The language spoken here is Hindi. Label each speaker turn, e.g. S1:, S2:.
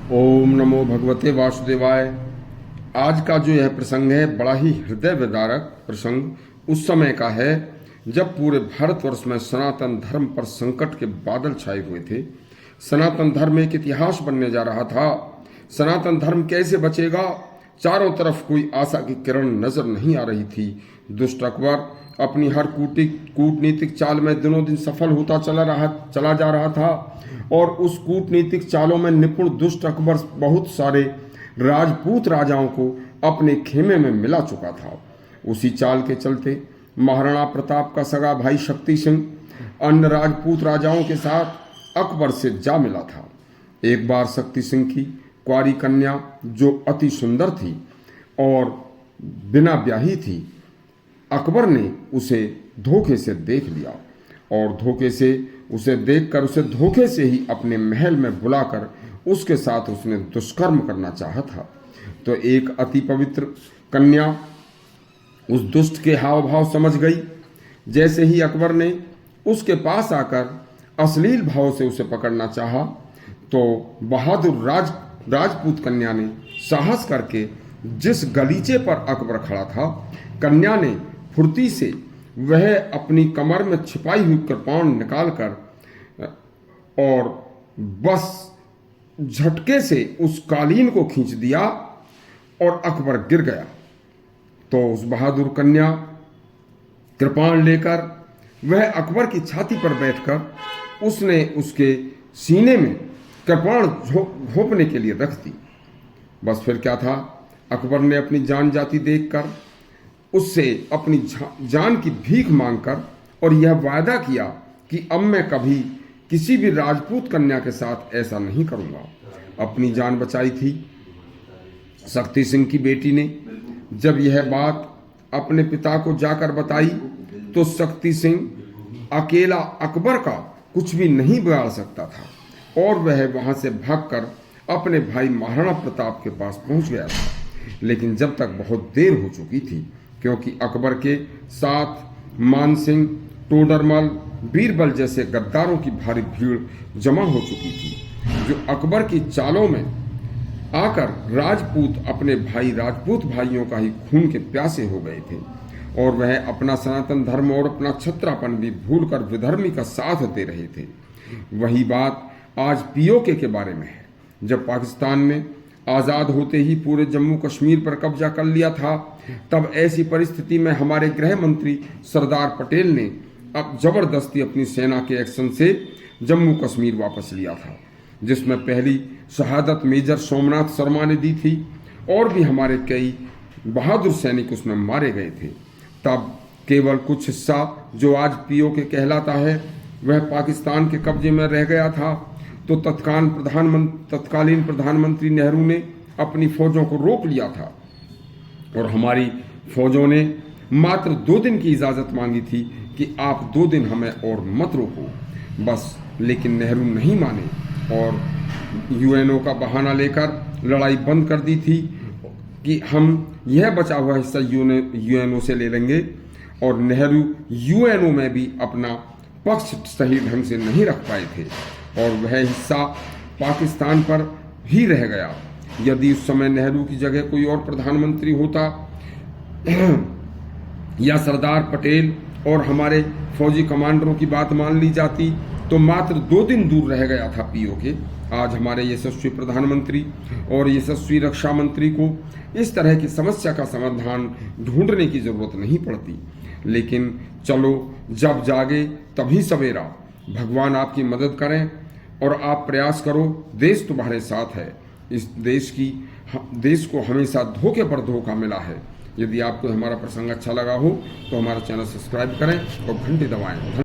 S1: ओम नमो भगवते वासुदेवाय। आज का जो यह प्रसंग है बड़ा ही हृदय विदारक प्रसंग उस समय का है जब पूरे भारतवर्ष में सनातन धर्म पर संकट के बादल छाए हुए थे। सनातन धर्म एक इतिहास बनने जा रहा था। सनातन धर्म कैसे बचेगा, चारों तरफ कोई आशा की किरण नजर नहीं आ रही थी। दुष्ट अकबर अपनी हर कूटनीतिक चाल में दिनों दिन सफल होता चला जा रहा था और उस कूटनीतिक चालों में निपुण दुष्ट अकबर बहुत सारे राजपूत राजाओं को अपने खेमे में मिला चुका था। उसी चाल के चलते महाराणा प्रताप का सगा भाई शक्ति सिंह अन्य राजपूत राजाओं के साथ अकबर से जा मिला था। एक बार शक्ति सिंह की कुंवारी कन्या जो अति सुंदर थी और बिना ब्याही थी, अकबर ने उसे धोखे से देख लिया और धोखे से उसे देखकर उसे धोखे से ही अपने महल में बुलाकर उसके साथ उसने दुष्कर्म करना चाहा था। तो एक अति पवित्र कन्या उस दुष्ट के हाव भाव समझ गई। जैसे ही अकबर ने उसके पास आकर अश्लील भाव से उसे पकड़ना चाहा तो बहादुर राजपूत कन्या ने साहस करके जिस गलीचे पर अकबर खड़ा था, कन्या ने फुर्ती से वह अपनी कमर में छिपाई हुई कृपाण निकालकर और बस झटके से उस कालीन को खींच दिया और अकबर गिर गया। तो उस बहादुर कन्या कृपाण लेकर वह अकबर की छाती पर बैठकर उसने उसके सीने में कृपाण घोंपने के लिए रख दी। बस फिर क्या था, अकबर ने अपनी जान जाती देखकर उससे अपनी जान की भीख मांगकर और यह वायदा किया कि अब मैं कभी किसी भी राजपूत कन्या के साथ ऐसा नहीं करूंगा। अपनी जान बचाई थी। शक्ति सिंह की बेटी ने जब यह बात अपने पिता को जाकर बताई तो शक्ति सिंह अकेला अकबर का कुछ भी नहीं बिगाड़ सकता था और वह वहां से भागकर अपने भाई महाराणा प्रताप के पास पहुंच गया था। लेकिन जब तक बहुत देर हो चुकी थी, क्योंकि अकबर के साथ मानसिंह, टोडरमल, बीरबल जैसे गद्दारों की भारी भीड़ जमा हो चुकी थी, जो अकबर की चालों में आकर राजपूत अपने राजपूत भाइयों का ही खून के प्यासे हो गए थे और वह अपना सनातन धर्म और अपना क्षत्रापन भी भूलकर विधर्मी का साथ दे रहे थे। वही बात आज पीओके के बारे में है। जब पाकिस्तान ने आज़ाद होते ही पूरे जम्मू कश्मीर पर कब्जा कर लिया था, तब ऐसी परिस्थिति में हमारे गृह मंत्री सरदार पटेल ने अब जबरदस्ती अपनी सेना के एक्शन से जम्मू कश्मीर वापस लिया था, जिसमें पहली शहादत मेजर सोमनाथ शर्मा ने दी थी और भी हमारे कई बहादुर सैनिक उसमें मारे गए थे। तब केवल कुछ हिस्सा जो आज पीओके कहलाता है वह पाकिस्तान के कब्जे में रह गया था। तो तत्कालीन प्रधानमंत्री नेहरू ने अपनी फौजों को रोक लिया था और हमारी फौजों ने मात्र 2 दिन की इजाज़त मांगी थी कि आप 2 दिन हमें और मत रोको बस। लेकिन नेहरू नहीं माने और यूएनओ का बहाना लेकर लड़ाई बंद कर दी थी कि हम यह बचा हुआ हिस्सा यूएनओ से ले लेंगे। और नेहरू यूएनओ में भी अपना पक्ष सही ढंग से नहीं रख पाए थे और वह हिस्सा पाकिस्तान पर ही रह गया। यदि उस समय नेहरू की जगह कोई और प्रधानमंत्री होता या सरदार पटेल और हमारे फौजी कमांडरों की बात मान ली जाती तो मात्र 2 दिन दूर रह गया था पीओके। आज हमारे यशस्वी प्रधानमंत्री और यशस्वी रक्षा मंत्री को इस तरह की समस्या का समाधान ढूंढने की जरूरत नहीं पड़ती। लेकिन चलो, जब जागे तभी सवेरा। भगवान आपकी मदद करें और आप प्रयास करो। देश तुम्हारे साथ है। इस देश को हमेशा धोखे पर धोखा मिला है। यदि आपको हमारा प्रसंग अच्छा लगा हो तो हमारा चैनल सब्सक्राइब करें और घंटी दबाएं।